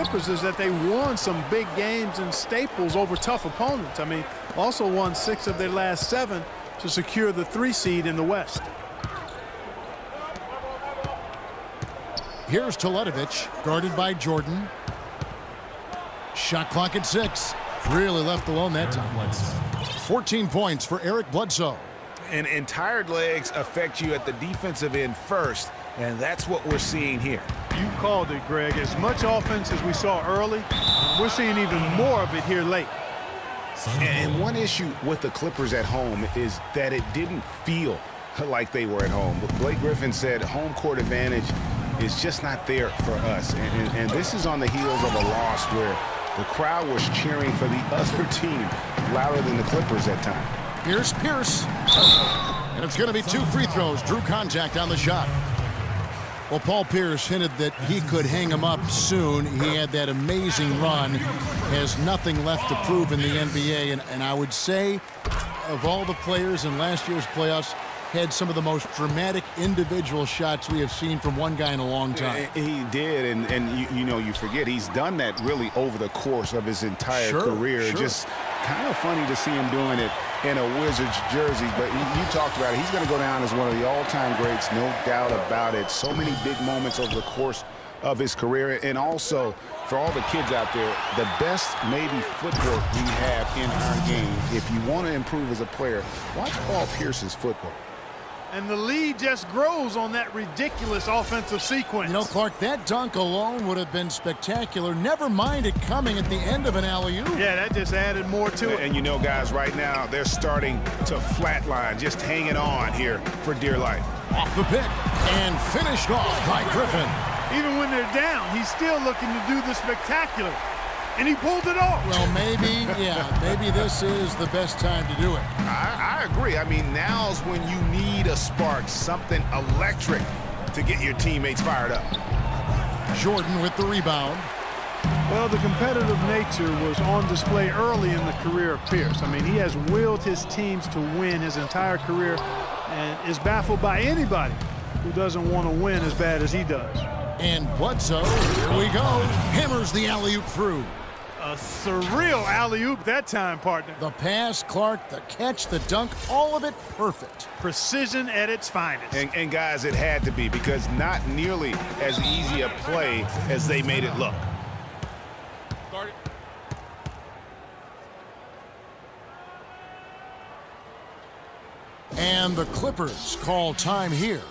Clippers is that they won some big games and staples over tough opponents. I mean, also won 6 of their last 7 to secure the 3 seed in the West. Here's Teletovic, guarded by Jordan. Shot clock at 6. Really left alone that time. 14 points for Eric Bledsoe. And tired legs affect you at the defensive end first, and that's what we're seeing here. You called it, Greg. As much offense as we saw early, we're seeing even more of it here late. And one issue with the Clippers at home is that it didn't feel like they were at home. But Blake Griffin said home court advantage is just not there for us. And this is on the heels of a loss where the crowd was cheering for the other team louder than the Clippers at times. Pierce. And it's going to be 2 free throws. Drew contact on the shot. Well, Paul Pierce hinted that he could hang him up soon. He had that amazing run. Has nothing left to prove in the NBA. And I would say of all the players in last year's playoffs, had some of the most dramatic individual shots we have seen from one guy in a long time. He did, and you know, you forget he's done that really over the course of his entire career. Just kind of funny to see him doing it in a Wizards jersey, but you talked about it. He's going to go down as one of the all-time greats, no doubt about it. So many big moments over the course of his career, and also for all the kids out there, the best maybe footwork we have in our game. If you want to improve as a player, watch Paul Pierce's footwork. And the lead just grows on that ridiculous offensive sequence. You know, Clark, that dunk alone would have been spectacular. Never mind it coming at the end of an alley-oop. Yeah, that just added more to it. And you know, guys, right now, they're starting to flatline, just hanging on here for dear life. Off the pick and finished off by Griffin. Even when they're down, he's still looking to do the spectacular. And he pulled it off. Well, maybe this is the best time to do it. I agree. I mean, now's when you need a spark, something electric to get your teammates fired up. Jordan with the rebound. Well, the competitive nature was on display early in the career of Pierce. I mean, he has willed his teams to win his entire career and is baffled by anybody who doesn't want to win as bad as he does. And Bledsoe, here we go, hammers the alley-oop through. A surreal alley-oop that time, partner. The pass, Clark, the catch, the dunk, all of it perfect. Precision at its finest. And guys, it had to be, because not nearly as easy a play as they made it look. And the Clippers call time here.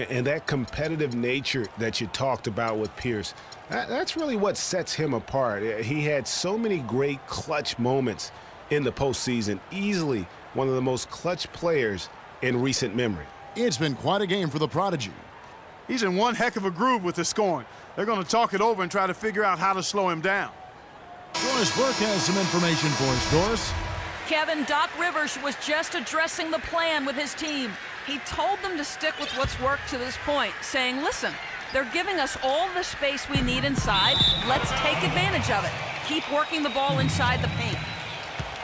And that competitive nature that you talked about with Pierce, that's really what sets him apart. He had so many great clutch moments in the postseason. Easily one of the most clutch players in recent memory. It's been quite a game for the prodigy. He's in one heck of a groove with the scoring. They're going to talk it over and try to figure out how to slow him down. Doris Burke has some information for us. Doris? Kevin, Doc Rivers was just addressing the plan with his team. He told them to stick with what's worked to this point, saying, listen, they're giving us all the space we need inside. Let's take advantage of it. Keep working the ball inside the paint.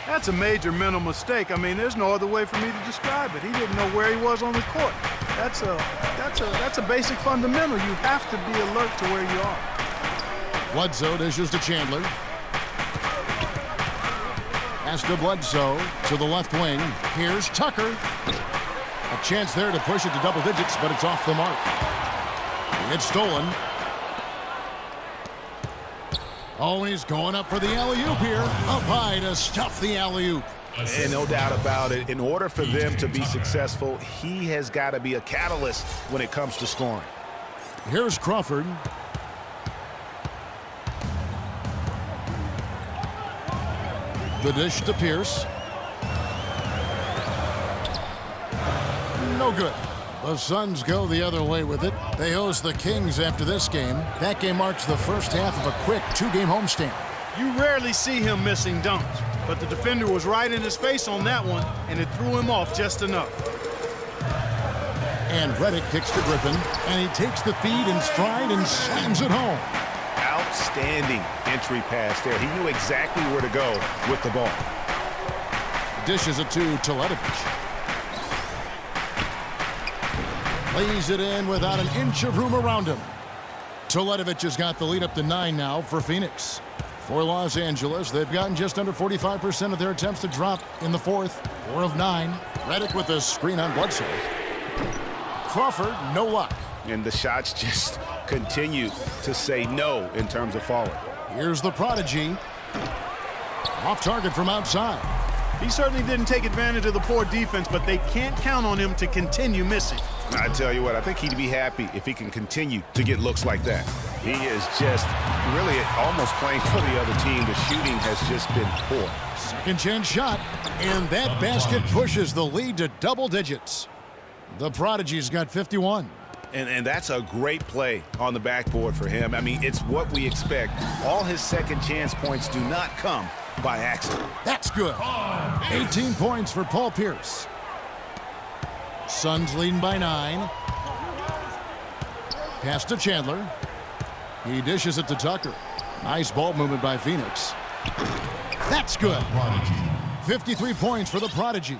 That's a major mental mistake. I mean, there's no other way for me to describe it. He didn't know where he was on the court. That's a basic fundamental. You have to be alert to where you are. Bledsoe dishes to Chandler. Pass to Bledsoe to the left wing. Here's Tucker. A chance there to push it to double digits, but it's off the mark. It's stolen. Oh, and he's going up for the alley-oop here. Up high to stuff the alley-oop. And no doubt about it, in order for them to be successful, he has got to be a catalyst when it comes to scoring. Here's Crawford. The dish to Pierce. No good. The Suns go the other way with it. They host the Kings after this game. That game marks the first half of a quick 2-game homestand. You rarely see him missing dunks, but the defender was right in his face on that one, and it threw him off just enough. And Redick kicks to Griffin, and he takes the feed in stride and slams it home. Outstanding entry pass there. He knew exactly where to go with the ball. Dishes it to Teletovic. Lays it in without an inch of room around him. Toledovich has got the lead up to 9 now for Phoenix. For Los Angeles, they've gotten just under 45% of their attempts to drop in the fourth. 4 of 9. Redick with the screen on Bledsoe. Crawford, no luck. And the shots just continue to say no in terms of falling. Here's the prodigy. Off target from outside. He certainly didn't take advantage of the poor defense, but they can't count on him to continue missing. I tell you what, I think he'd be happy if he can continue to get looks like that. He is just really almost playing for the other team. The shooting has just been poor. Second chance shot, and that basket pushes the lead to double digits. The prodigy's got 51. And that's a great play on the backboard for him. I mean, it's what we expect. All his second chance points do not come by accident. That's good. 18 points for Paul Pierce. Suns leading by 9. Pass to Chandler. He dishes it to Tucker. Nice ball movement by Phoenix. That's good. 53 points for the prodigy.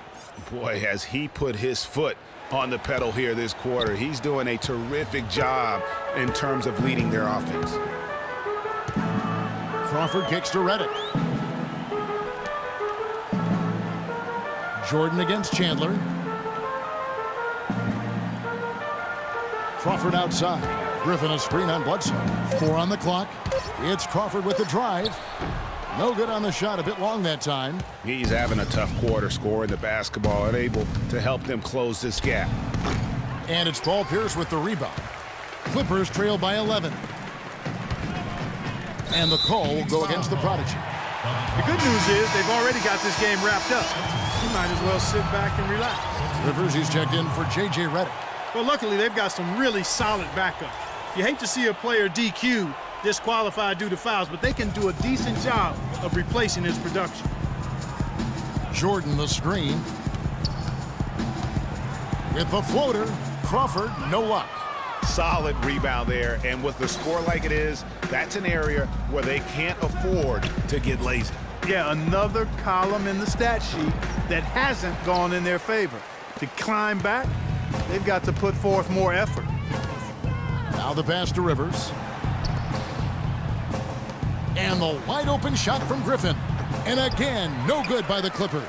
Boy, has he put his foot on the pedal here this quarter. He's doing a terrific job in terms of leading their offense. Crawford kicks to Redick. Jordan against Chandler. Crawford outside. Griffin a screen on Bledsoe. 4 on the clock. It's Crawford with the drive. No good on the shot, a bit long that time. He's having a tough quarter, scoring the basketball and able to help them close this gap. And it's Paul Pierce with the rebound. Clippers trail by 11. And the call will go against the prodigy. The good news is they've already got this game wrapped up. You might as well sit back and relax. Rivers, he's checked in for J.J. Redick. Well, luckily, they've got some really solid backup. You hate to see a player DQ'd, disqualified due to fouls, but they can do a decent job of replacing his production. Jordan the screen. With the floater, Crawford, no luck. Solid rebound there, and with the score like it is, that's an area where they can't afford to get lazy. Yeah, another column in the stat sheet that hasn't gone in their favor. To climb back, they've got to put forth more effort. Now the pass to Rivers. And the wide open shot from Griffin. And again, no good by the Clippers.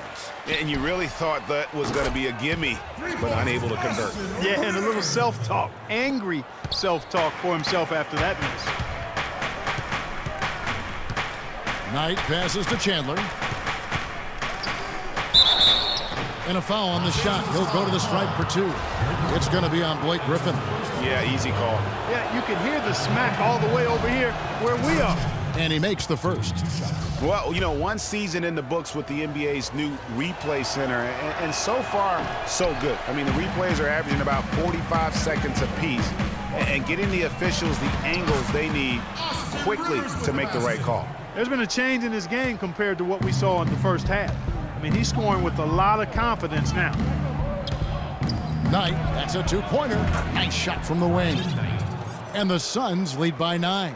And you really thought that was going to be a gimme, but unable to convert. Yeah, and a little self-talk, angry self-talk for himself after that miss. Knight passes to Chandler. And a foul on the shot. He'll go to the stripe for 2. It's going to be on Blake Griffin. Yeah, easy call. Yeah, you can hear the smack all the way over here where we are. And he makes the first. Well, you know, one season in the books with the NBA's new replay center, and so far, so good. I mean, the replays are averaging about 45 seconds apiece, and getting the officials the angles they need quickly to make the right call. There's been a change in his game compared to what we saw in the first half. I mean, he's scoring with a lot of confidence now. Knight, that's a 2-pointer. Nice shot from the wing. And the Suns lead by 9.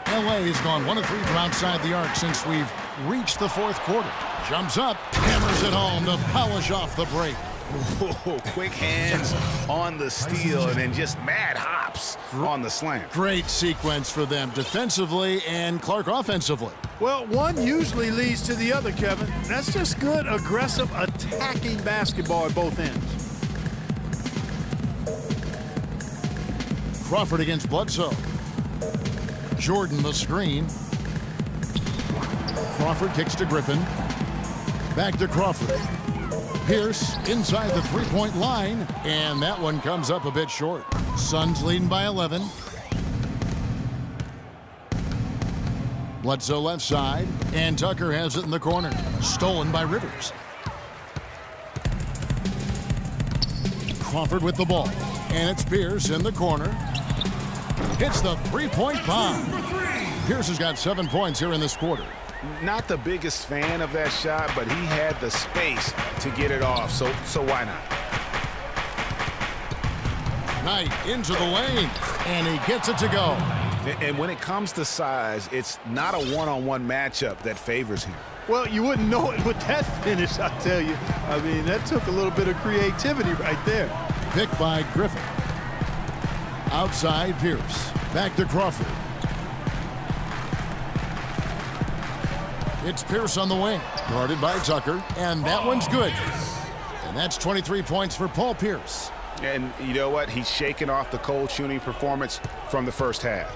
LA has gone 1 of 3 from outside the arc since we've reached the fourth quarter. Jumps up, hammers it home to polish off the break. Ooh, quick hands on the steal and then just mad hops on the slam. Great sequence for them defensively and Clark offensively. Well, one usually leads to the other, Kevin. That's just good, aggressive, attacking basketball at both ends. Crawford against Bledsoe. Jordan the screen. Crawford kicks to Griffin. Back to Crawford. Pierce inside the 3-point line, and that one comes up a bit short. Suns leading by 11. Bledsoe left side, and Tucker has it in the corner. Stolen by Rivers. Crawford with the ball, and it's Pierce in the corner. Hits the 3-point bomb. Pierce has got 7 points here in this quarter. Not the biggest fan of that shot, but he had the space to get it off, so why not? Knight into the lane, and he gets it to go. And when it comes to size, it's not a one-on-one matchup that favors him. Well, you wouldn't know it with that finish, I tell you. I mean, that took a little bit of creativity right there. Picked by Griffin. Outside Pierce. Back to Crawford. It's Pierce on the wing. Guarded by Tucker. And that one's good. And that's 23 points for Paul Pierce. And you know what? He's shaking off the cold shooting performance from the first half.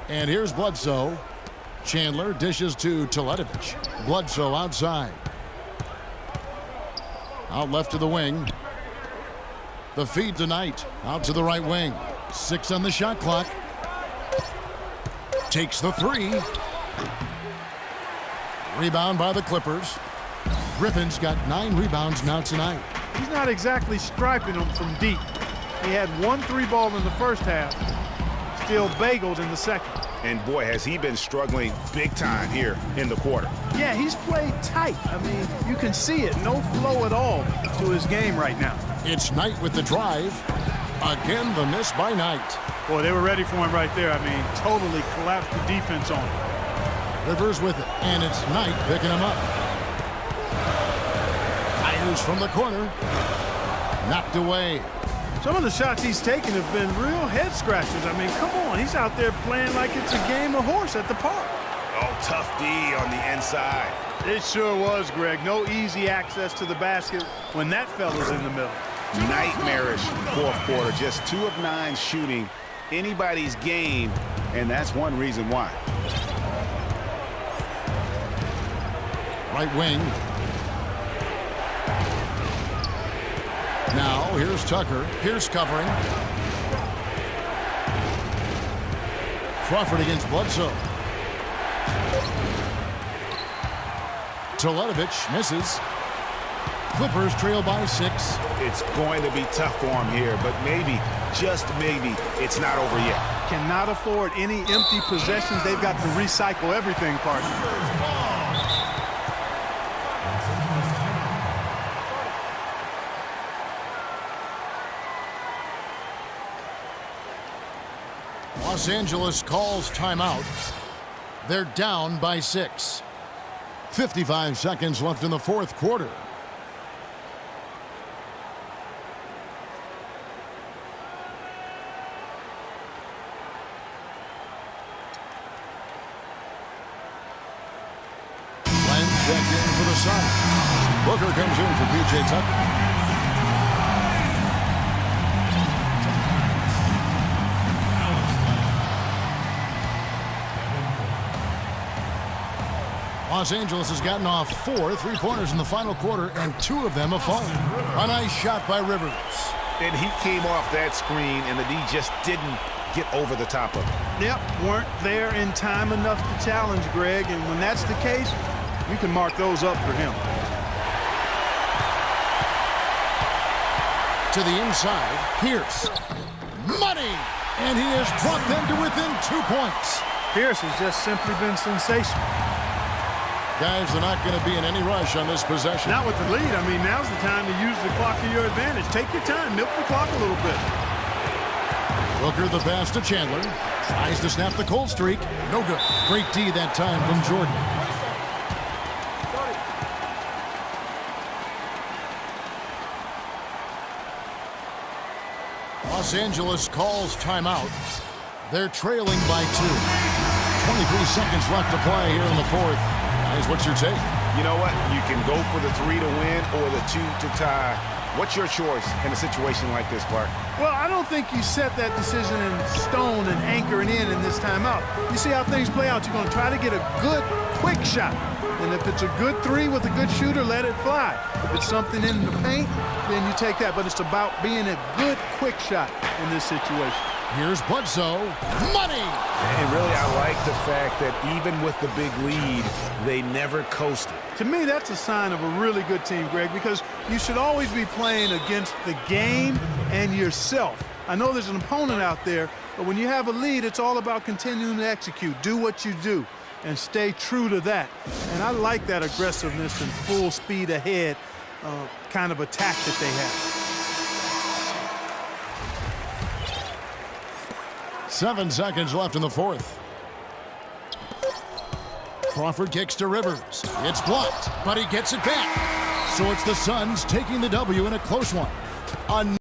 And here's Bledsoe. Chandler dishes to Teletovic. Bledsoe outside. Out left to the wing. The feed tonight. Out to the right wing. 6 on the shot clock. Takes the 3. Rebound by the Clippers. Griffin's got 9 rebounds now tonight. He's not exactly striping them from deep. He had 1 3-ball in the first half. Still bageled in the second. And boy, has he been struggling big time here in the quarter. Yeah, he's played tight. I mean, you can see it. No flow at all to his game right now. It's Knight with the drive. Again, the miss by Knight. Boy, they were ready for him right there. I mean, totally collapsed the defense on him. Rivers with it, and it's Knight picking him up. Fires from the corner. Knocked away. Some of the shots he's taken have been real head scratchers. I mean, come on. He's out there playing like it's a game of horse at the park. Oh, tough D on the inside. It sure was, Greg. No easy access to the basket when that fella's in the middle. Nightmarish fourth quarter. Just 2 of 9 shooting anybody's game, and that's one reason why. Right wing. Now, here's Tucker. Pierce covering. Crawford against Bledsoe. Teletovic misses. Clippers trail by 6. It's going to be tough for him here, but maybe, just maybe, it's not over yet. Cannot afford any empty possessions. They've got to recycle everything, partner. Los Angeles calls timeout. They're down by 6. 55 seconds left in the fourth quarter. Len checked in for the Suns. Booker comes in for P.J. Tucker. Los Angeles has gotten off 4 3-pointers in the final quarter, and 2 of them have fallen. A nice shot by Rivers. And he came off that screen, and the D just didn't get over the top of it. Yep, weren't there in time enough to challenge, Greg, and when that's the case, you can mark those up for him. To the inside, Pierce. Money! And he has brought them to within 2 points. Pierce has just simply been sensational. Guys, they're not going to be in any rush on this possession. Not with the lead. I mean, now's the time to use the clock to your advantage. Take your time. Milk the clock a little bit. Booker the pass to Chandler. Tries to snap the cold streak. No good. Great D that time from Jordan. Los Angeles calls timeout. They're trailing by 2. 23 seconds left to play here in the fourth. Guys, what's your take? You know what? You can go for the 3 to win or the 2 to tie. What's your choice in a situation like this, Clark? Well, I don't think you set that decision in stone and anchor it in this timeout. You see how things play out. You're going to try to get a good, quick shot. And if it's a good 3 with a good shooter, let it fly. If it's something in the paint, then you take that. But it's about being a good, quick shot in this situation. Here's Bledsoe. Money! And really, I like the fact that even with the big lead, they never coasted. To me, that's a sign of a really good team, Greg, because you should always be playing against the game and yourself. I know there's an opponent out there, but when you have a lead, it's all about continuing to execute. Do what you do and stay true to that. And I like that aggressiveness and full speed ahead kind of attack that they have. 7 seconds left in the fourth. Crawford kicks to Rivers. It's blocked, but he gets it back. So it's the Suns taking the W in a close one.